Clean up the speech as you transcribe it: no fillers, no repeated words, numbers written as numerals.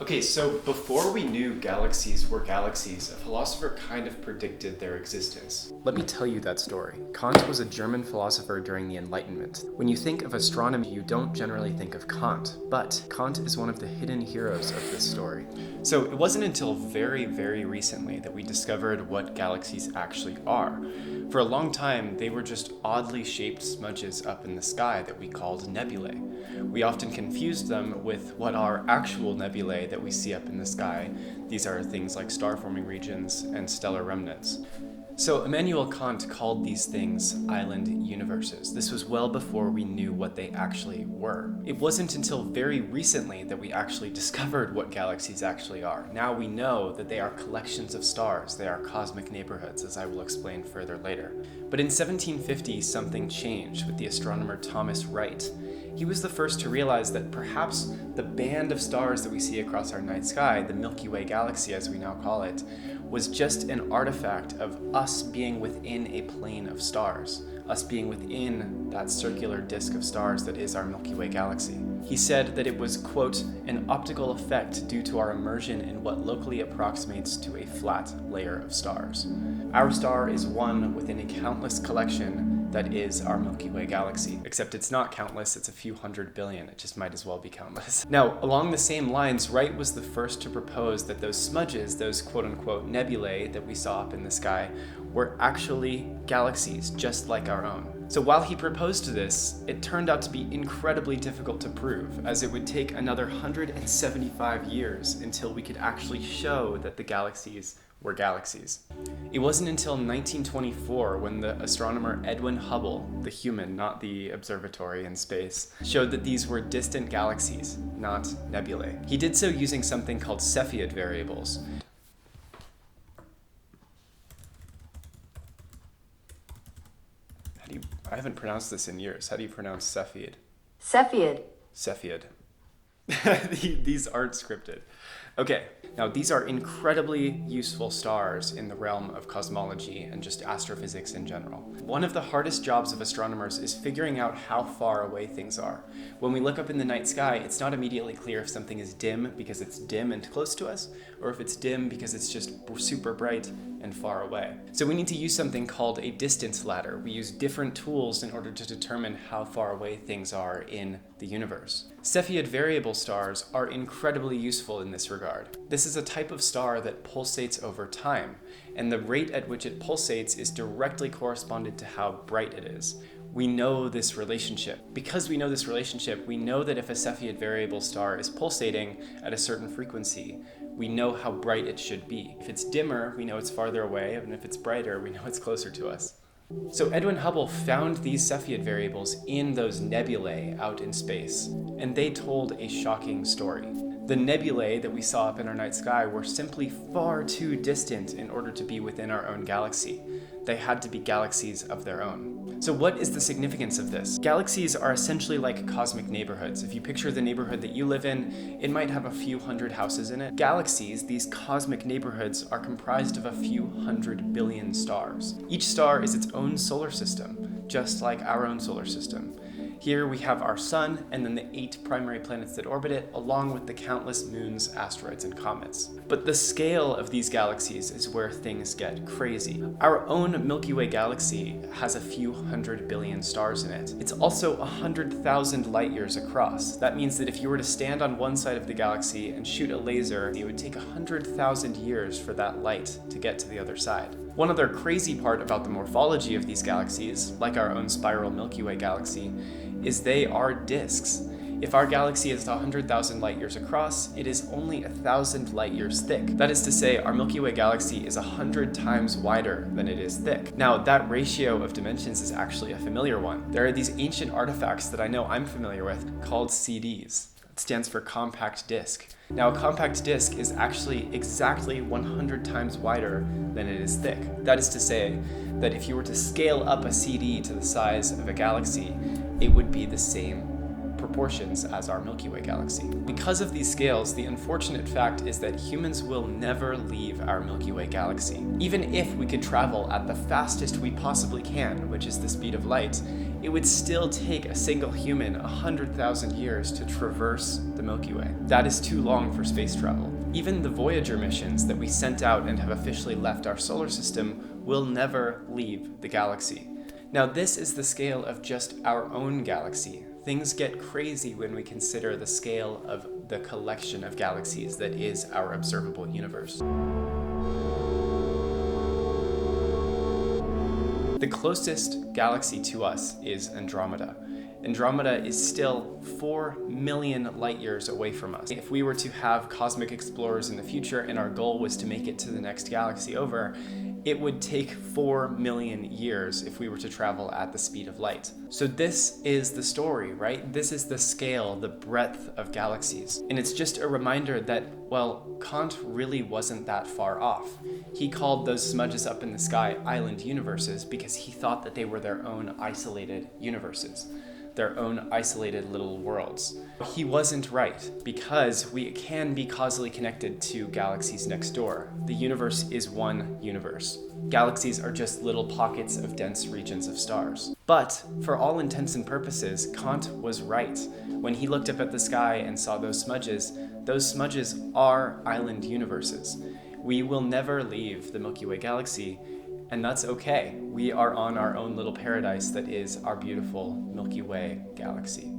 Okay, so before we knew galaxies were galaxies, a philosopher kind of predicted their existence. Let me tell you that story. Kant was a German philosopher during the Enlightenment. When you think of astronomy, you don't generally think of Kant, but Kant is one of the hidden heroes of this story. So it wasn't until very, very recently that we discovered what galaxies actually are. For a long time, they were just oddly shaped smudges up in the sky that we called nebulae. We often confused them with what are actual nebulae that we see up in the sky. These are things like star-forming regions and stellar remnants. So Immanuel Kant called these things island universes. This was well before we knew what they actually were. It wasn't until very recently that we actually discovered what galaxies actually are. Now we know that they are collections of stars. They are cosmic neighborhoods, as I will explain further later. But in 1750, something changed with the astronomer Thomas Wright. He was the first to realize that perhaps the band of stars that we see across our night sky, the Milky Way galaxy as we now call it, was just an artifact of us being within a plane of stars, us being within that circular disk of stars that is our Milky Way galaxy. He said that it was, quote, an optical effect due to our immersion in what locally approximates to a flat layer of stars. Our star is one within a countless collection that is our Milky Way galaxy. Except it's not countless, it's a few hundred billion. It just might as well be countless. Now, along the same lines, Wright was the first to propose that those smudges, those quote-unquote nebulae that we saw up in the sky, were actually galaxies, just like our own. So while he proposed this, it turned out to be incredibly difficult to prove, as it would take another 175 years until we could actually show that the galaxies were galaxies. It wasn't until 1924 when the astronomer Edwin Hubble, the human, not the observatory in space, showed that these were distant galaxies, not nebulae. He did so using something called Cepheid variables. I haven't pronounced this in years. How do you pronounce Cepheid? Cepheid. Cepheid. These aren't scripted. Okay, now these are incredibly useful stars in the realm of cosmology and just astrophysics in general. One of the hardest jobs of astronomers is figuring out how far away things are. When we look up in the night sky, it's not immediately clear if something is dim because it's dim and close to us, or if it's dim because it's just super bright and far away. So we need to use something called a distance ladder. We use different tools in order to determine how far away things are in the universe. Cepheid variable stars are incredibly useful in this regard. This is a type of star that pulsates over time, and the rate at which it pulsates is directly corresponded to how bright it is. We know this relationship. Because we know this relationship, we know that if a Cepheid variable star is pulsating at a certain frequency, we know how bright it should be. If it's dimmer, we know it's farther away, and if it's brighter, we know it's closer to us. So Edwin Hubble found these Cepheid variables in those nebulae out in space, and they told a shocking story. The nebulae that we saw up in our night sky were simply far too distant in order to be within our own galaxy. They had to be galaxies of their own. So what is the significance of this? Galaxies are essentially like cosmic neighborhoods. If you picture the neighborhood that you live in, it might have a few hundred houses in it. Galaxies, these cosmic neighborhoods, are comprised of a few 100 billion stars. Each star is its own solar system, just like our own solar system. Here we have our sun and then the 8 primary planets that orbit it, along with the countless moons, asteroids, and comets. But the scale of these galaxies is where things get crazy. Our own Milky Way galaxy has a few 100 billion stars in it. It's also 100,000 light years across. That means that if you were to stand on one side of the galaxy and shoot a laser, it would take 100,000 years for that light to get to the other side. One other crazy part about the morphology of these galaxies, like our own spiral Milky Way galaxy, is they are disks. If our galaxy is 100,000 light years across, it is only 1,000 light years thick. That is to say, our Milky Way galaxy is 100 times wider than it is thick. Now, that ratio of dimensions is actually a familiar one. There are these ancient artifacts that I know I'm familiar with called CDs. It stands for compact disc. Now, a compact disc is actually exactly 100 times wider than it is thick. That is to say that if you were to scale up a CD to the size of a galaxy, it would be the same proportions as our Milky Way galaxy. Because of these scales, the unfortunate fact is that humans will never leave our Milky Way galaxy. Even if we could travel at the fastest we possibly can, which is the speed of light, it would still take a single human 100,000 years to traverse the Milky Way. That is too long for space travel. Even the Voyager missions that we sent out and have officially left our solar system will never leave the galaxy. Now, this is the scale of just our own galaxy. Things get crazy when we consider the scale of the collection of galaxies that is our observable universe. The closest galaxy to us is Andromeda. Andromeda is still 4 million light years away from us. If we were to have cosmic explorers in the future and our goal was to make it to the next galaxy over, it would take 4 million years if we were to travel at the speed of light. So this is the story, right? This is the scale, the breadth of galaxies. And it's just a reminder that, well, Kant really wasn't that far off. He called those smudges up in the sky island universes because he thought that they were their own isolated universes, their own isolated little worlds. He wasn't right, because we can be causally connected to galaxies next door. The universe is one universe. Galaxies are just little pockets of dense regions of stars. But for all intents and purposes, Kant was right. When he looked up at the sky and saw those smudges are island universes. We will never leave the Milky Way galaxy, and that's okay. We are on our own little paradise that is our beautiful Milky Way galaxy.